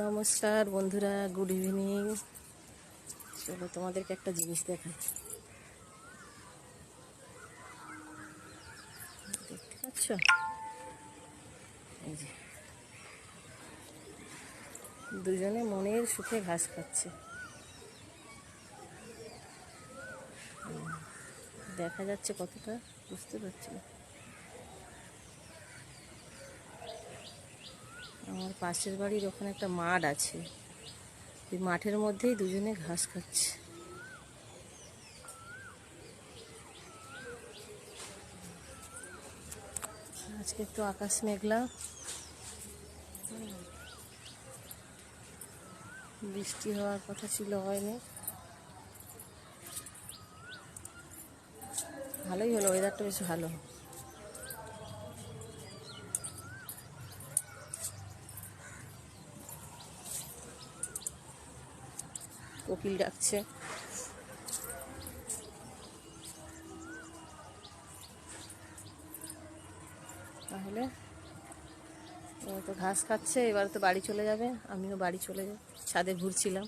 নমস্কার বন্ধুরা, good evening. চলো তোমাদেরকে একটা জিনিস দেখাই। দেখতে পাচ্ছ? এই যে দুজনে মনের সুখে ঘাস খাচ্ছে। দেখা যাচ্ছে কতটা বুঝতে পারছি না। আমার পাশের বাড়ির ওখানে একটা মাঠ আছে, ওই মাঠের মধ্যেই দুজনে ঘাস খাচ্ছে। আজকে একটু আকাশ মেঘলা, বৃষ্টি হওয়ার কথা ছিল, হয়নি। ভালোই হলো, ওয়েদারটা বেশ ভালো। কোকিল ডাকছে। তাহলে ও তো ঘাস খাচ্ছে, এবার তো বাড়ি চলে যাবে, আমিও বাড়ি চলে যাব। ছাদে ঘুরছিলাম।